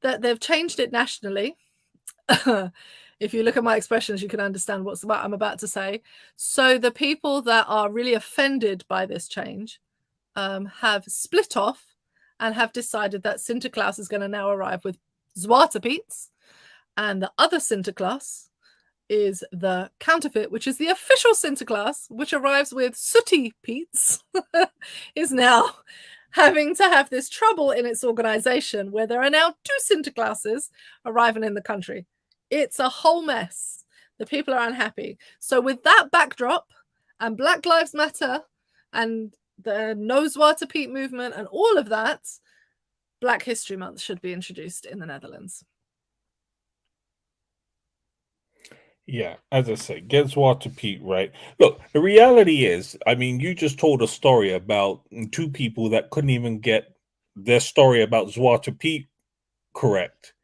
that they've changed it nationally. If you look at my expressions, you can understand what I'm about to say. So the people that are really offended by this change have split off and have decided that Sinterklaas is going to now arrive with Zwarte Piets, and the other Sinterklaas is the counterfeit, which is the official Sinterklaas, which arrives with sooty Piets, is now having to have this trouble in its organization where there are now 2 Sinterklaases arriving in the country. It's a whole mess. The people are unhappy. So with that backdrop and Black Lives Matter and the No Zwarte Piet movement and all of that, Black History Month should be introduced in the Netherlands. Yeah, as I say, gets water Pete right. Look, the reality is, I mean, you just told a story about two people that couldn't even get their story about Zwarte Pete correct.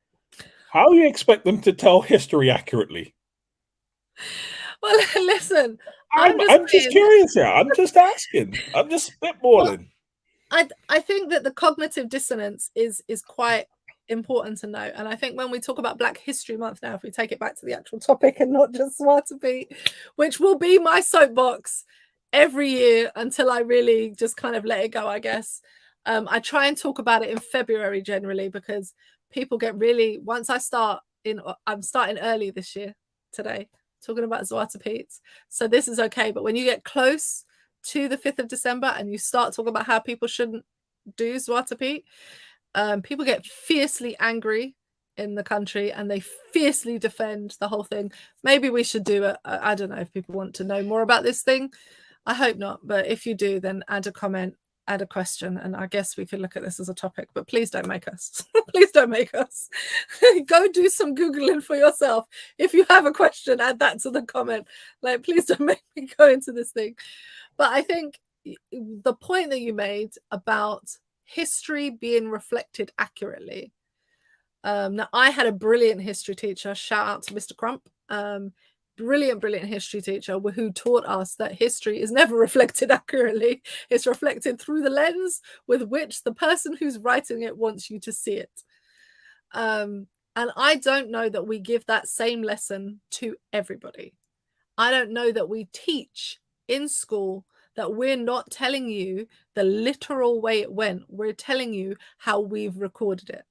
How do you expect them to tell history accurately? Well, listen, I'm just I'm just saying. curious here. I'm just asking. I'm just Well, spitballing. I think that the cognitive dissonance is quite important to know. And I think when we talk about Black History Month now, if we take it back to the actual topic and not just Zwarte Piet, which will be my soapbox every year until I really just kind of let it go, I guess. I try and talk about it in February generally because people get really, once I start in, I'm starting early this year today, talking about Zwarte Piet. So this is okay. But when you get close to the 5th of December and you start talking about how people shouldn't do Zwarte Piet, people get fiercely angry in the country and they fiercely defend the whole thing. Maybe we should do it. I don't know if people want to know more about this thing. I hope not. But if you do, then add a comment, add a question, and I guess we could look at this as a topic. But please don't make us. Please don't make us. Go do some Googling for yourself. If you have a question, add that to the comment. Like, please don't make me go into this thing. But I think the point that you made about history being reflected accurately. Now, I had a brilliant history teacher. Shout out to Mr. Crump. Brilliant history teacher who taught us that history is never reflected accurately. It's reflected through the lens with which the person who's writing it wants you to see it. And I don't know that we give that same lesson to everybody. I don't know that we teach in school that we're not telling you the literal way it went. We're telling you how we've recorded it.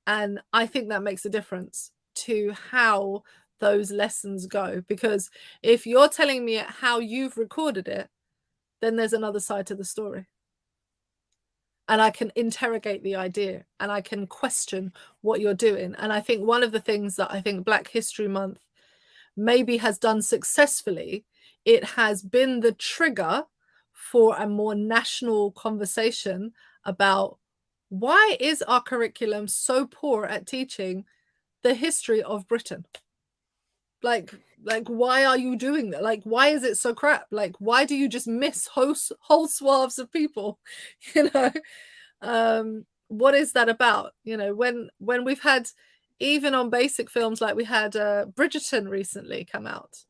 And I think that makes a difference to how those lessons go. Because if you're telling me how you've recorded it, then there's another side to the story. And I can interrogate the idea and I can question what you're doing. And I think one of the things that I think Black History Month maybe has done successfully, it has been the trigger for a more national conversation about why is our curriculum so poor at teaching the history of Britain? Like why are you doing that? Like, why is it so crap? Like, why do you just miss whole swaths of people? You know, what is that about? You know, when we've had, even on basic films, like we had Bridgerton recently come out,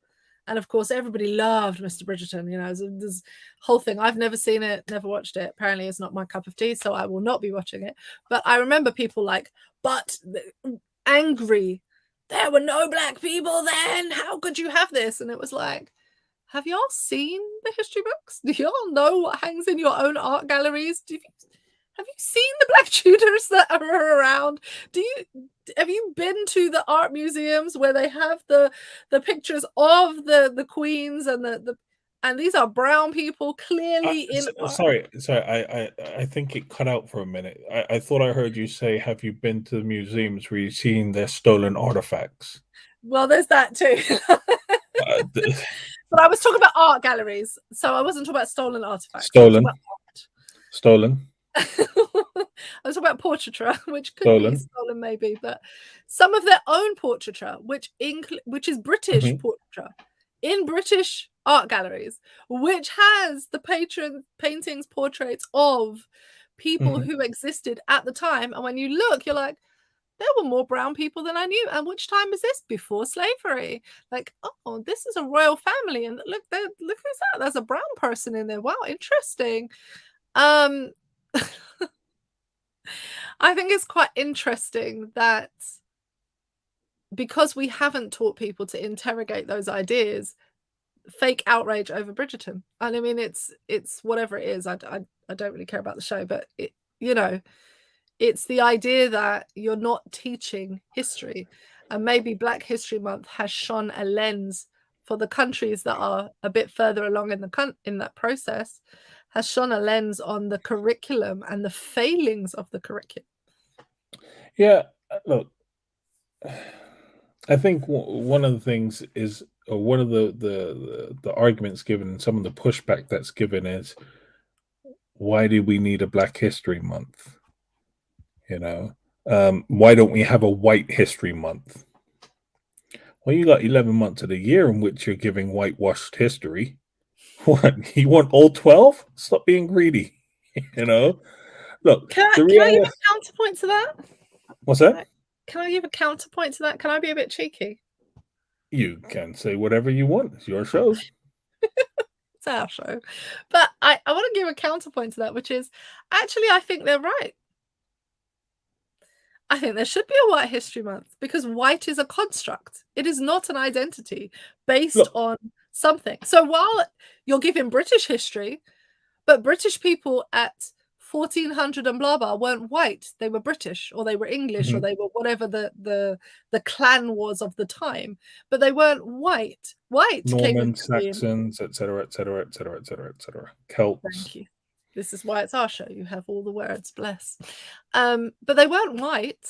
and of course everybody loved Mr. Bridgerton. You know, there's whole thing. I've never seen it, never watched it. Apparently it's not my cup of tea, so I will not be watching it. But I remember people like, but angry, there were no Black people then, how could you have this? And it was like, have y'all seen the history books? Do y'all know what hangs in your own art galleries? Have you seen the Black Tudors that are around? Have you been to the art museums where they have the pictures of the queens and these are brown people clearly in art? Sorry. I think it cut out for a minute. I thought I heard you say, "Have you been to the museums where you've seen their stolen artifacts?" Well, there's that too. But I was talking about art galleries, so I wasn't talking about stolen artifacts. Stolen. I was talking about portraiture, which could be stolen maybe, but some of their own portraiture, which is British portraiture in British art galleries, which has the paintings, portraits of people who existed at the time. And when you look, you're like, there were more brown people than I knew. And which time is this? Before slavery. Like, oh, this is a royal family. And look who's that? There's a brown person in there. Wow, interesting. I think it's quite interesting that because we haven't taught people to interrogate those ideas, fake outrage over Bridgerton. And I mean, it's whatever it is. I don't really care about the show, but it, you know, it's the idea that you're not teaching history. And maybe Black History Month has shone a lens for the countries that are a bit further along in that process, has shone a lens on the curriculum and the failings of the curriculum. Yeah, look, I think one of the things is, or one of the arguments given, some of the pushback that's given is, why do we need a Black History Month? You know, why don't we have a White History Month? Well, you got 11 months of the year in which you're giving whitewashed history. What? You want all 12? Stop being greedy. You know? Look, Can I the can I give reality. a counterpoint to that? What's Can that? I give a counterpoint to that? Can I be a bit cheeky? You can say whatever you want. It's your show. It's our show. But I want to give a counterpoint to that, which is actually I think they're right. I think there should be a White History Month because white is a construct. It is not an identity based Look, on something. So while you're giving British history, but British people at 1400 and blah blah weren't white. They were British or they were English or mhm, they were whatever the clan was of the time, but they weren't white. White came into Normans, being. Saxons, etc., etc., etc., etc., etc., Celts. Thank you. This is why it's our show. You have all the words, bless. But they weren't white.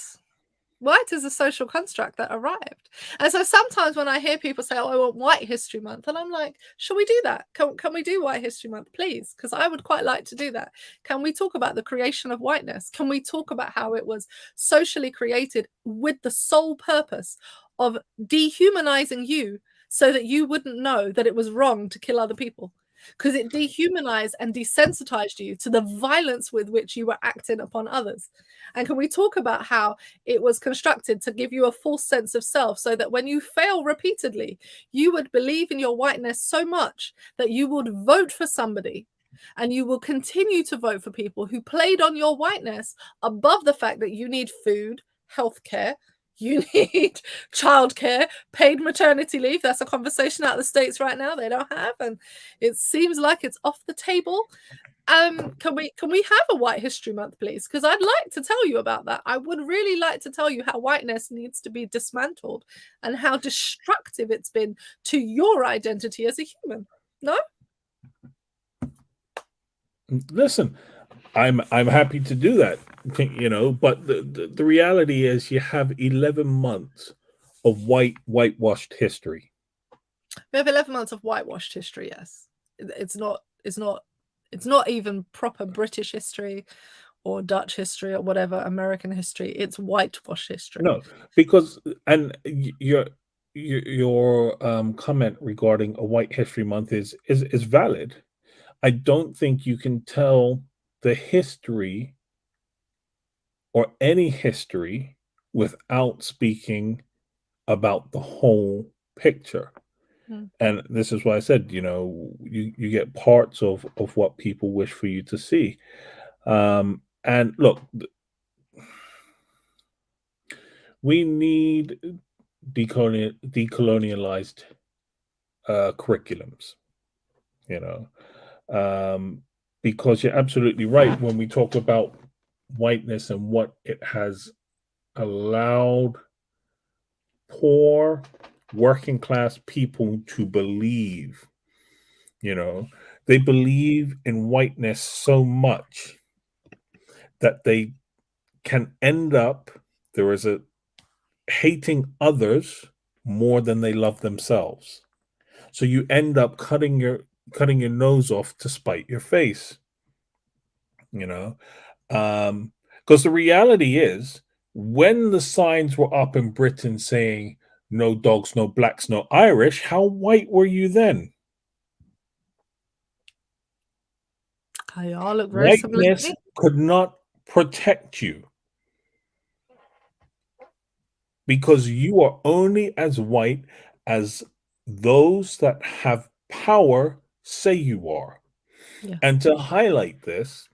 White is a social construct that arrived. And so sometimes when I hear people say, oh, I want White History Month, and I'm like, should we do that? Can we do White History Month, please? Because I would quite like to do that. Can we talk about the creation of whiteness? Can we talk about how it was socially created with the sole purpose of dehumanizing you so that you wouldn't know that it was wrong to kill other people? Because it dehumanized and desensitized you to the violence with which you were acting upon others. And can we talk about how it was constructed to give you a false sense of self so that when you fail repeatedly, you would believe in your whiteness so much that you would vote for somebody and you will continue to vote for people who played on your whiteness above the fact that you need food, healthcare, you need childcare, paid maternity leave. That's a conversation out of the States right now they don't have, and it seems like it's off the table. Can we have a White History Month, please? Because I'd like to tell you about that. I would really like to tell you how whiteness needs to be dismantled and how destructive it's been to your identity as a human. No? Listen, I'm happy to do that, but the reality is you have 11 months of whitewashed history. We have 11 months of whitewashed history, yes. It's not even proper British history or Dutch history or whatever, American history. It's whitewash history. No, because your comment regarding a White History Month is valid. I don't think you can tell the history or any history without speaking about the whole picture. And this is why I said, you get parts of what people wish for you to see. And look, we need decolonialized curriculums, because you're absolutely right when we talk about whiteness and what it has allowed poor working class people to believe. They believe in whiteness so much that they can end up hating others more than they love themselves. So you end up cutting your nose off to spite your face. Because the reality is, when the signs were up in Britain saying no dogs, no blacks, no Irish, how white were you then? They all look very similar to Whiteness me. could not protect you because you are only as white as those that have power say you are. Yeah. And to highlight this,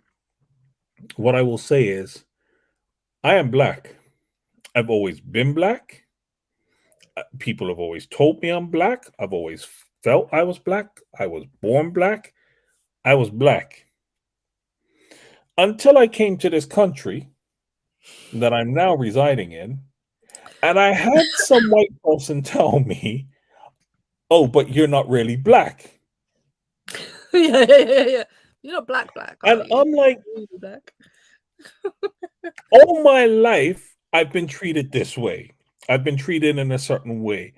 what I will say is, I am black. I've always been black. People have always told me I'm black. I've always felt I was black. I was born black. I was black. Until I came to this country that I'm now residing in, and I had some white person tell me, oh, but you're not really black. Yeah. You're not black, are And you? I'm like, You're black. all my life, I've been treated this way. I've been treated in a certain way.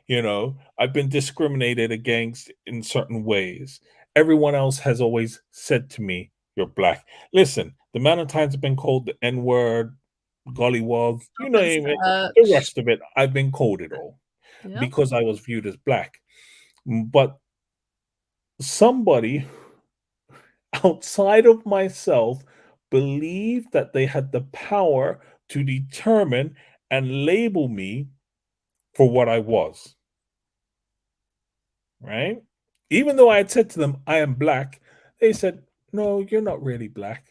I've been discriminated against in certain ways. Everyone else has always said to me, you're black. Listen, the amount of times I've been called the N-word, gollywog, Stop and name it, the search. rest of it, I've been called it all. because I was viewed as black. But somebody outside of myself believed that they had the power to determine and label me for what I was. Right? Even though I had said to them, I am black, they said, no, you're not really black.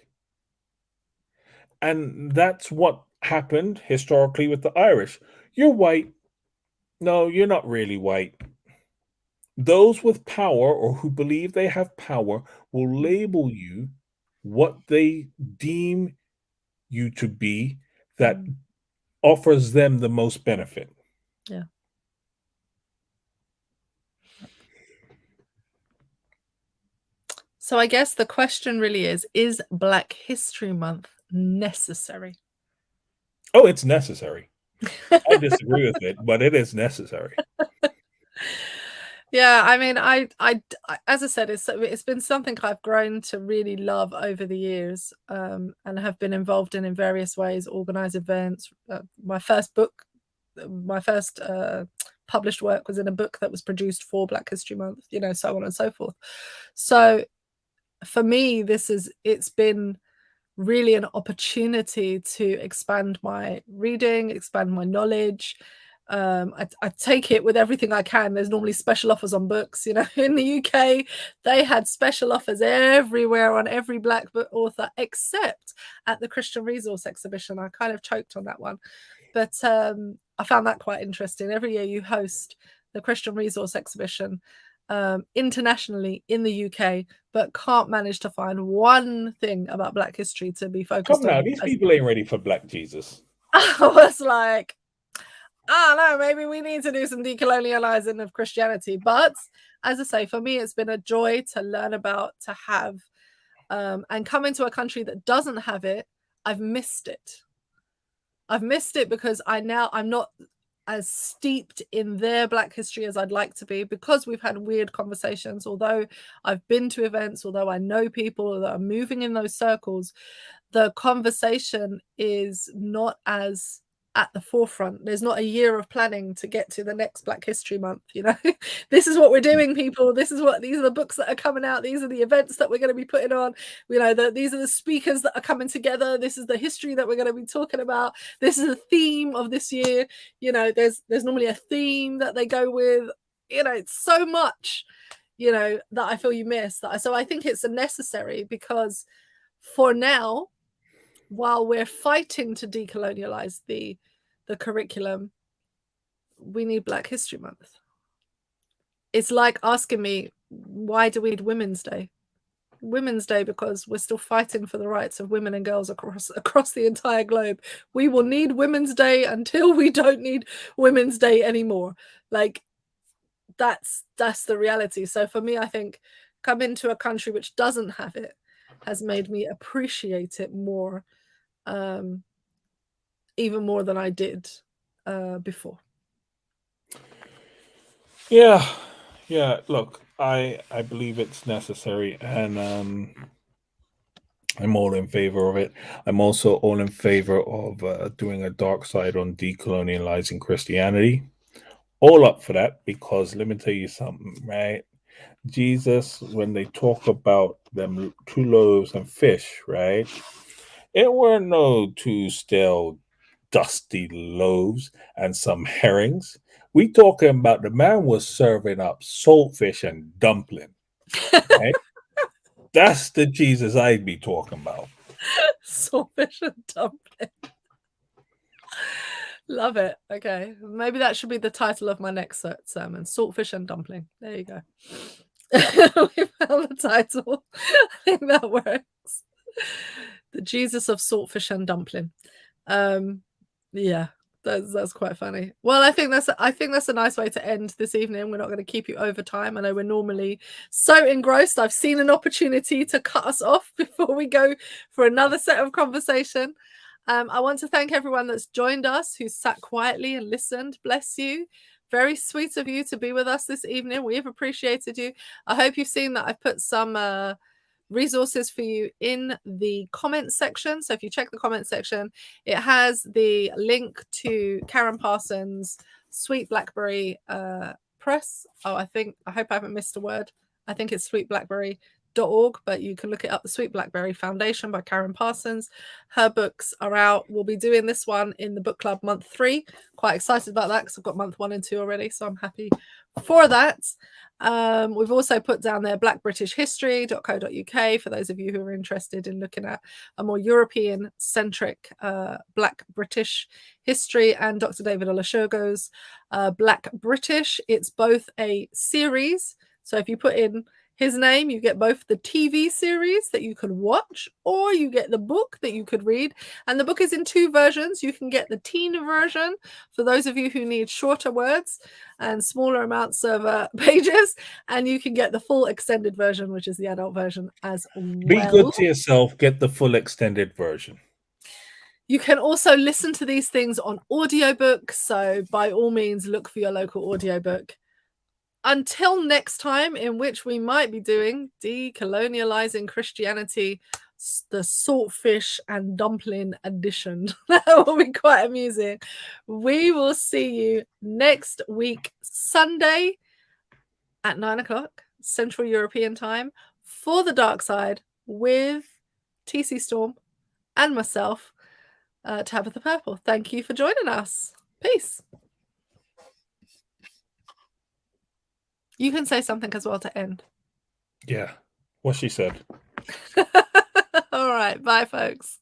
And that's what happened historically with the Irish. You're white. No, you're not really white. Those with power or who believe they have power will label you what they deem you to be that offers them the most benefit. Yeah. So I guess the question really is Black History Month necessary? Oh, it's necessary. I disagree with it, but it is necessary. Yeah, I mean, I as I said, it's been something I've grown to really love over the years, and have been involved in various ways, organize events. My first book, my first published work was in a book that was produced for Black History Month, you know, so on and so forth. So for me, it's been really an opportunity to expand my reading, expand my knowledge. I take it with everything I can. There's normally special offers on books, you know. In the UK, they had special offers everywhere on every Black book author, except at the Christian Resource Exhibition. I kind of choked on that one, but I found that quite interesting. Every year you host the Christian Resource Exhibition internationally in the UK, but can't manage to find one thing about Black history to be focused Come now, on. these people ain't ready for Black Jesus. I was like, I don't know, maybe we need to do some decolonializing of Christianity. But as I say, for me, it's been a joy to learn about, to have, and come into a country that doesn't have it. I've missed it. I've missed it because I'm not as steeped in their Black history as I'd like to be, because we've had weird conversations. Although I've been to events, although I know people that are moving in those circles, the conversation is not as at the forefront. There's not a year of planning to get to the next Black History Month, you know. This is what we're doing, people. These are the books that are coming out. These are the events that we're going to be putting on. You know, these are the speakers that are coming together. This is the history that we're going to be talking about. This is the theme of this year. You know, there's normally a theme that they go with. You know, it's so much, you know, that I feel you miss. So I think it's necessary, because for now, while we're fighting to decolonialize the curriculum, we need Black History Month. It's like asking me, why do we need Women's Day? Women's Day because we're still fighting for the rights of women and girls across the entire globe. We will need Women's Day until we don't need Women's Day anymore. Like, that's the reality. So for me, I think coming to a country which doesn't have it has made me appreciate it more, even more than I did before. Yeah. Look, I believe it's necessary, and I'm all in favor of it. I'm also all in favor of doing a dark side on decolonializing Christianity. All up for that, because let me tell you something, right? Jesus, when they talk about them 2 loaves and fish, right? It weren't no 2 stale, dusty loaves and some herrings. We talking about the man was serving up saltfish and dumpling. Right? That's the Jesus I'd be talking about. Saltfish and dumpling. Love it. Okay, maybe that should be the title of my next sermon: Saltfish and Dumpling. There you go. We found the title. I think that works. The Jesus of Saltfish and Dumpling. Yeah, that's quite funny. Well, I think that's a nice way to end this evening. We're not going to keep you over time. I know we're normally so engrossed. I've seen an opportunity to cut us off before we go for another set of conversation. I want to thank everyone that's joined us, who sat quietly and listened. Bless you. Very sweet of you to be with us this evening. We've appreciated you. I hope you've seen that I've put some resources for you in the comment section. So if you check the comment section, it has the link to Karyn Parsons' Sweet Blackberry Press. Oh, I hope I haven't missed a word. I think it's sweetblackberry.org, but you can look it up. The Sweet Blackberry Foundation by Karyn Parsons. Her books are out. We'll be doing this one in the book club month 3. Quite excited about that because I've got month 1 and 2 already, so I'm happy for that. We've also put down there blackbritishhistory.co.uk for those of you who are interested in looking at a more European centric Black British history, and Dr. David Olashogo's Black British. It's both a series, so if you put in his name, you get both the TV series that you can watch, or you get the book that you could read. And the book is in 2 versions. You can get the teen version for those of you who need shorter words and smaller amounts of pages, and you can get the full extended version, which is the adult version as well. Be good to yourself. Get the full extended version. You can also listen to these things on audiobook, so by all means, look for your local audiobook. Until next time, in which we might be doing Decolonializing Christianity, the Saltfish and Dumpling edition. That will be quite amusing. We will see you next week, Sunday at 9 o'clock Central European time for the Darkside with TC Storm and myself, Tabitha Purple. Thank you for joining us. Peace. You can say something as well to end. Yeah, what she said. All right. Bye, folks.